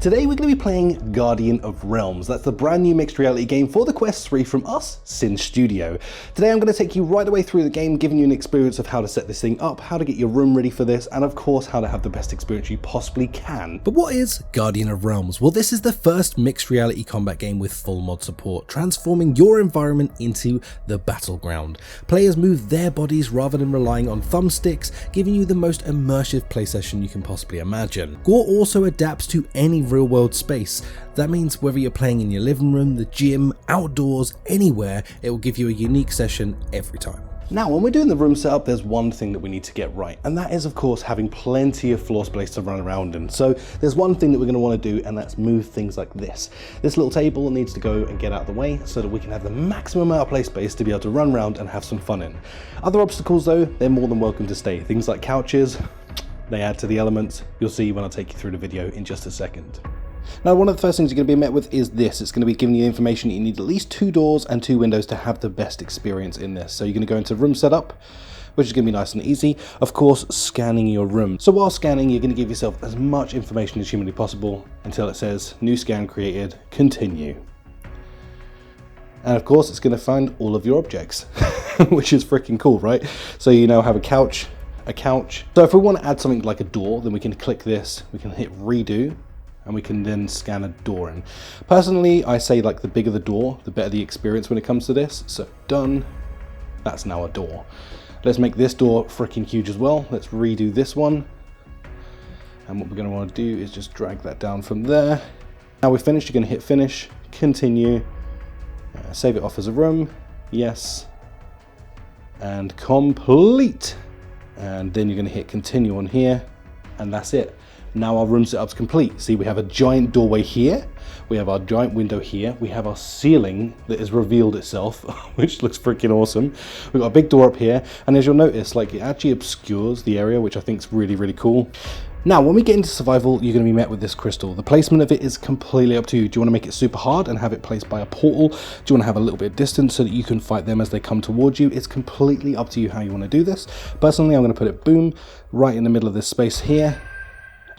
Today we're going to be playing Guardian of Realms. That's the brand new mixed reality game for the Quest 3 from us, Sin Studio. Today I'm going to take you right away through the game, giving you an experience of how to set this thing up, how to get your room ready for this, and of course how to have the best experience you possibly can. But what is Guardian of Realms? Well, this is the first mixed reality combat game with full mod support, transforming your environment into the battleground. Players move their bodies rather than relying on thumbsticks, giving you the most immersive play session you can possibly imagine. Gore also adapts to any real world space. That means whether you're playing in your living room, the gym, outdoors, anywhere, it will give you a unique session every time. Now, when we're doing the room setup, there's one thing that we need to get right, and that is, of course, having plenty of floor space to run around in. So there's one thing that we're going to want to do, and that's move things like this. This little table needs to go and get out of the way so that we can have the maximum amount of play space to be able to run around and have some fun in. Other obstacles, though, they're more than welcome to stay. Things like couches, they add to the elements. You'll see when I take you through the video in just a second. Now, one of the first things you're going to be met with is this. It's going to be giving you information that you need at least 2 doors and 2 windows to have the best experience in this. So you're going to go into room setup, which is going to be nice and easy. Of course, scanning your room. So while scanning, you're going to give yourself as much information as humanly possible until it says new scan created, continue. And of course, it's going to find all of your objects, which is freaking cool, right? So you now have a couch. So if we want to add something like a door, then we can click this, we can hit redo, and we can then scan a door in. Personally, I say like the bigger the door, the better the experience when it comes to this. So done, that's now a door. Let's make this door freaking huge as well. Let's redo this one. And what we're going to want to do is just drag that down from there. Now we're finished, you're going to hit finish, continue, save it off as a room, yes, and complete. And then you're going to hit continue on here, and that's it. Now our room setup's complete. See, we have a giant doorway here, we have our giant window here, we have our ceiling that has revealed itself, which looks freaking awesome. We've got a big door up here, and as you'll notice, like, it actually obscures the area, which I think is really, really cool. Now, when we get into survival, you're going to be met with this crystal. The placement of it is completely up to you. Do you want to make it super hard and have it placed by a portal? Do you want to have a little bit of distance so that you can fight them as they come towards you? It's completely up to you how you want to do this. Personally, I'm going to put it, boom, right in the middle of this space here.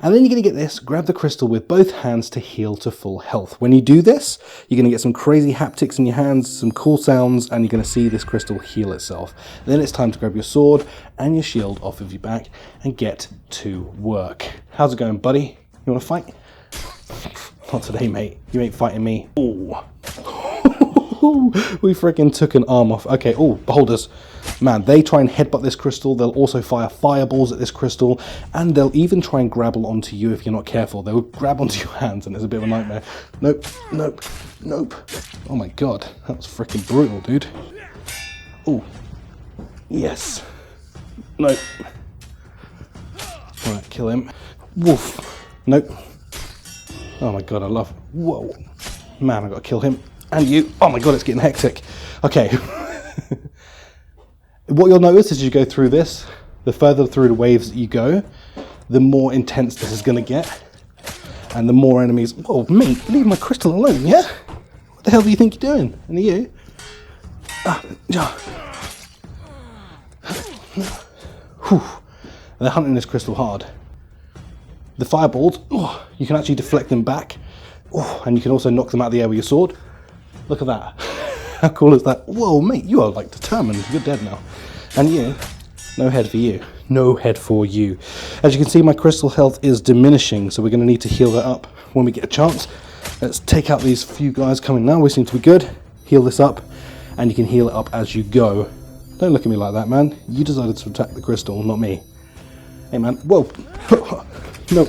And then you're going to get this, grab the crystal with both hands to heal to full health. When you do this, you're going to get some crazy haptics in your hands, some cool sounds, and you're going to see this crystal heal itself. Then it's time to grab your sword and your shield off of your back and get to work. How's it going, buddy? You want to fight? Not today, mate. You ain't fighting me. Ooh. We freaking took an arm off. Okay, oh, beholders. Man, they try and headbutt this crystal. They'll also fire fireballs at this crystal, and they'll even try and grapple onto you if you're not careful. They'll grab onto your hands, and it's a bit of a nightmare. Nope, nope, nope. Oh my god, that was freaking brutal, dude. Oh, yes. Nope. Alright, kill him. Woof. Nope. Oh my god, I love... Whoa. Man, I gotta kill him. And you. Oh my god, it's getting hectic. Okay. What you'll notice as you go through this, the further through the waves that you go, the more intense this is going to get. And the more enemies... Whoa, mate, leave my crystal alone, yeah? What the hell do you think you're doing? And you? Whew. They're hunting this crystal hard. The fireballs, oh, you can actually deflect them back. Oh, and you can also knock them out of the air with your sword. Look at that. How cool is that? Whoa, mate, you are like determined. You're dead now. And you, no head for you. No head for you. As you can see, my crystal health is diminishing, so we're going to need to heal that up when we get a chance. Let's take out these few guys coming now. We seem to be good. Heal this up, and you can heal it up as you go. Don't look at me like that, man. You decided to attack the crystal, not me. Hey, man. Whoa. No.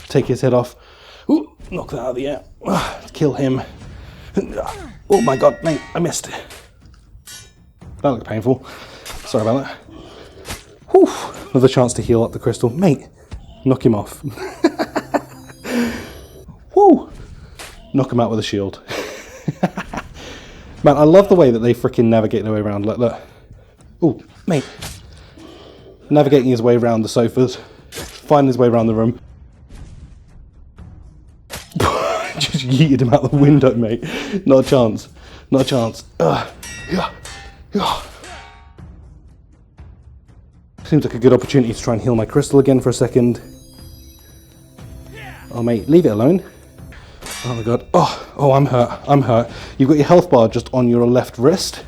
Take his head off. Ooh, knock that out of the air. Kill him. Oh my god, mate, I missed it. That looked painful. Sorry about that. Whew, another chance to heal up the crystal. Mate, knock him off. Woo! Knock him out with a shield. Man, I love the way that they freaking navigate their way around. Look. Oh, mate. Navigating his way around the sofas. Finding his way around the room. Just yeeted him out the window, mate. Not a chance. Not a chance. Seems like a good opportunity to try and heal my crystal again for a second. Oh mate, leave it alone. Oh my god. Oh, I'm hurt. I'm hurt. You've got your health bar just on your left wrist.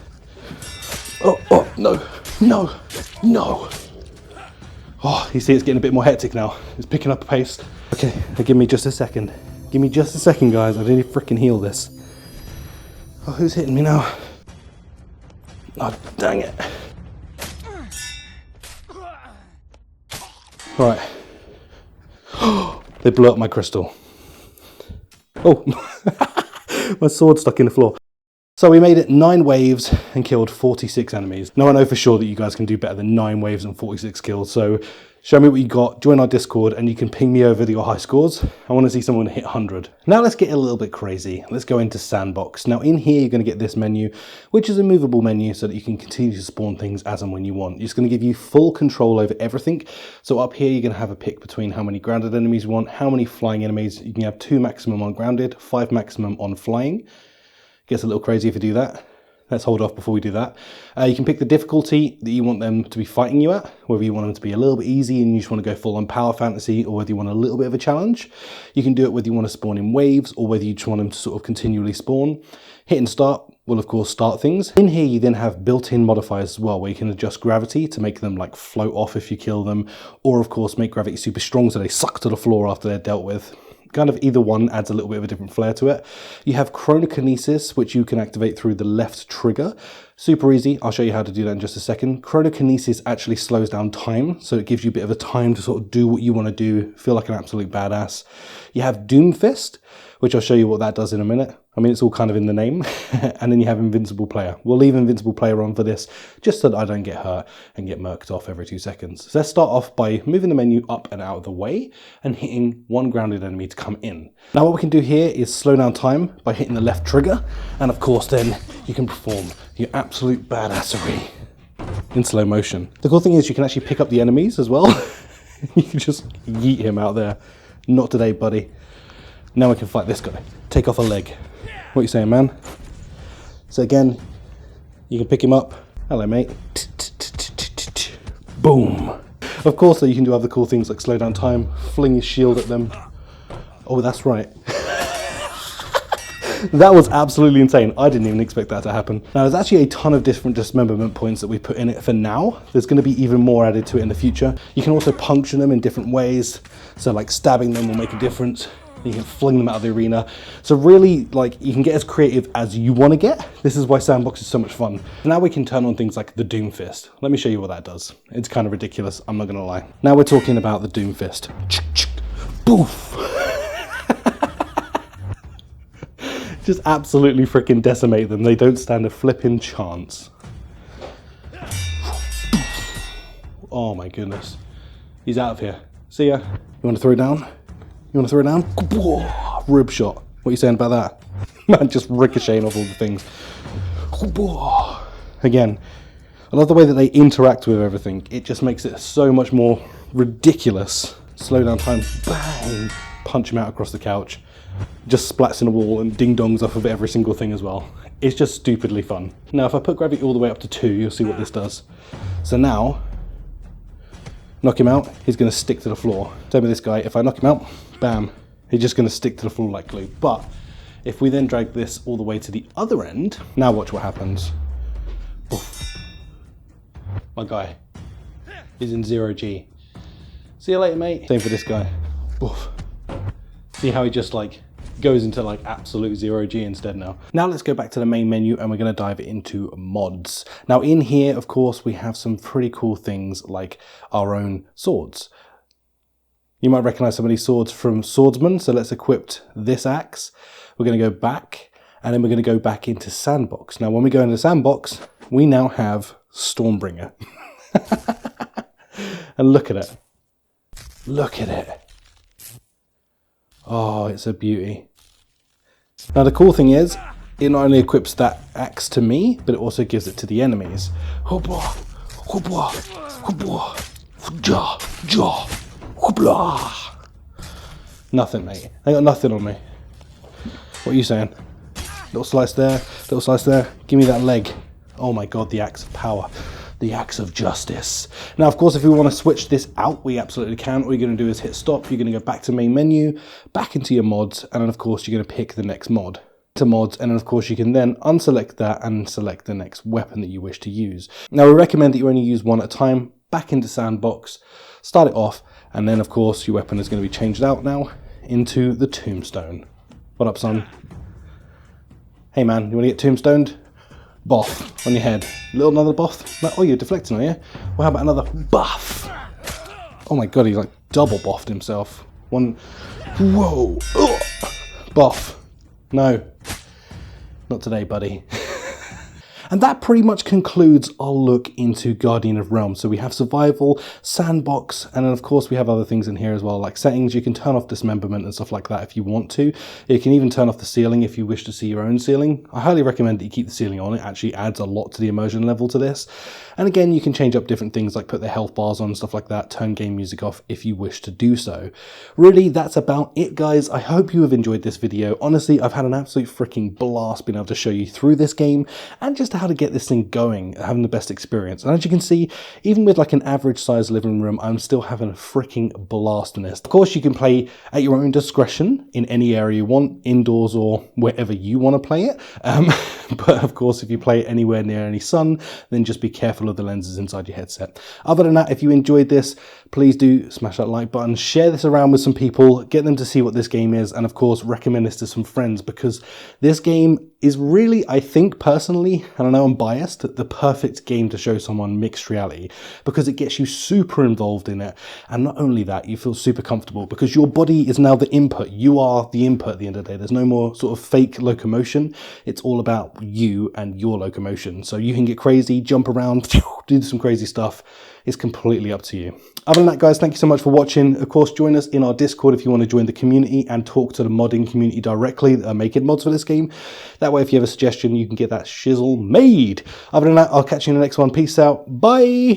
Oh, no. No. No. Oh, you see it's getting a bit more hectic now. It's picking up a pace. Okay, give me just a second. Give me just a second, guys. I need to freaking heal this. Oh, who's hitting me now? Oh, dang it. Right. They blew up my crystal. Oh, my sword stuck in the floor. So we made it 9 waves and killed 46 enemies. Now I know for sure that you guys can do better than 9 waves and 46 kills. So show me what you got, join our Discord, and you can ping me over your high scores. I want to see someone hit 100. Now let's get a little bit crazy. Let's go into Sandbox. Now in here, you're going to get this menu, which is a movable menu so that you can continue to spawn things as and when you want. It's going to give you full control over everything. So up here, you're going to have a pick between how many grounded enemies you want, how many flying enemies. You can have 2 maximum on grounded, 5 maximum on flying. Gets a little crazy if you do that. Let's hold off before we do that. You can pick the difficulty that you want them to be fighting you at, whether you want them to be a little bit easy and you just want to go full on power fantasy, or whether you want a little bit of a challenge. You can do it whether you want to spawn in waves or whether you just want them to sort of continually spawn. Hit and start will of course start things. In here you then have built-in modifiers as well, where you can adjust gravity to make them like float off if you kill them, or of course make gravity super strong so they suck to the floor after they're dealt with. Kind of either one adds a little bit of a different flair to it. You have chronokinesis, which you can activate through the left trigger. Super easy. I'll show you how to do that in just a second. Chronokinesis actually slows down time, so it gives you a bit of a time to sort of do what you want to do, feel like an absolute badass. You have doomfist, which I'll show you what that does in a minute. I mean, it's all kind of in the name. And then you have invincible player. We'll leave invincible player on for this, just so that I don't get hurt and get murked off every 2 seconds. So let's start off by moving the menu up and out of the way and hitting 1 grounded enemy to come in. Now what we can do here is slow down time by hitting the left trigger. And of course then you can perform your absolute badassery in slow motion. The cool thing is you can actually pick up the enemies as well. You can just yeet him out there. Not today, buddy. Now we can fight this guy. Take off a leg. What are you saying, man? So again, you can pick him up. Hello, mate. Boom. Of course, though, you can do other cool things like slow down time, fling your shield at them. Oh, that's right. That was absolutely insane. I didn't even expect that to happen. Now, there's actually a ton of different dismemberment points that we put in it for now. There's going to be even more added to it in the future. You can also puncture them in different ways. So like stabbing them will make a difference. You can fling them out of the arena. So really, like, you can get as creative as you want to get. This is why Sandbox is so much fun. Now we can turn on things like the doomfist. Let me show you what that does. It's kind of ridiculous, I'm not going to lie. Now we're talking about the doomfist. Boof. Just absolutely freaking decimate them. They don't stand a flipping chance. Oh my goodness. He's out of here. See ya. You want to throw down? You want to throw it down? Rib shot. What are you saying about that? Man, just ricocheting off all the things. Again, I love the way that they interact with everything. It just makes it so much more ridiculous. Slow down time. Bang! Punch him out across the couch. Just splats in the wall and ding-dongs off of every single thing as well. It's just stupidly fun. Now, if I put gravity all the way up to 2, you'll see what this does. So now, knock him out, he's going to stick to the floor. Same with this guy, if I knock him out, bam, he's just going to stick to the floor like glue. But if we then drag this all the way to the other end, now watch what happens. Oof. My guy is in 0G. See you later, mate. Same for this guy. Oof. See how he just like goes into like absolute 0G instead now. Now let's go back to the main menu and we're going to dive into mods. Now in here, of course, we have some pretty cool things like our own swords. You might recognize some of these swords from Swordsman. So let's equip this axe. We're going to go back and then we're going to go back into Sandbox. Now when we go into Sandbox, we now have Stormbringer. And look at it. Look at it. Oh, it's a beauty. Now the cool thing is, it not only equips that axe to me, but it also gives it to the enemies. Nothing, mate. They got nothing on me. What are you saying? Little slice there, little slice there. Give me that leg. Oh my god, the axe of power. the axe of justice. Now, of course, if we want to switch this out, we absolutely can. All you're going to do is hit stop. You're going to go back to main menu, back into your mods, and then of course you're going to pick the next mod. To mods, and then of course you can then unselect that and select the next weapon that you wish to use. Now, we recommend that you only use one at a time. Back into Sandbox, start it off, and then of course your weapon is going to be changed out now into the tombstone. What up, son? Hey man, you want to get tombstoned? Boff on your head. Little another boff? Oh, you're deflecting, are you? Well, how about another buff? Oh my god, he like double boffed himself. One. Whoa. Ugh. Boff. No, not today, buddy. And that pretty much concludes our look into Guardian of Realms. So we have survival, sandbox, and then of course we have other things in here as well, like settings. You can turn off dismemberment and stuff like that if you want to. You can even turn off the ceiling if you wish to see your own ceiling. I highly recommend that you keep the ceiling on. It actually adds a lot to the immersion level to this. And again, you can change up different things like put the health bars on and stuff like that, turn game music off if you wish to do so. Really, that's about it, guys. I hope you have enjoyed this video. Honestly, I've had an absolute freaking blast being able to show you through this game and just how to get this thing going, having the best experience. And as you can see, even with like an average size living room, I'm still having a freaking blast in this. Of course, you can play at your own discretion in any area you want, indoors or wherever you want to play it. But of course, if you play it anywhere near any sun, then just be careful of the lenses inside your headset. Other than that, if you enjoyed this, please do smash that like button, share this around with some people, get them to see what this game is, and of course, recommend this to some friends, because this game is really, I think personally, and I know I'm biased, the perfect game to show someone mixed reality, because it gets you super involved in it. And not only that, you feel super comfortable because your body is now the input. You are the input at the end of the day. There's no more sort of fake locomotion. It's all about you and your locomotion. So you can get crazy, jump around, do some crazy stuff. It's completely up to you. Other than that, guys, thank you so much for watching. Of course, join us in our Discord if you want to join the community and talk to the modding community directly that are making mods for this game. That way, if you have a suggestion, you can get that shizzle made. Other than that, I'll catch you in the next one. Peace out. Bye.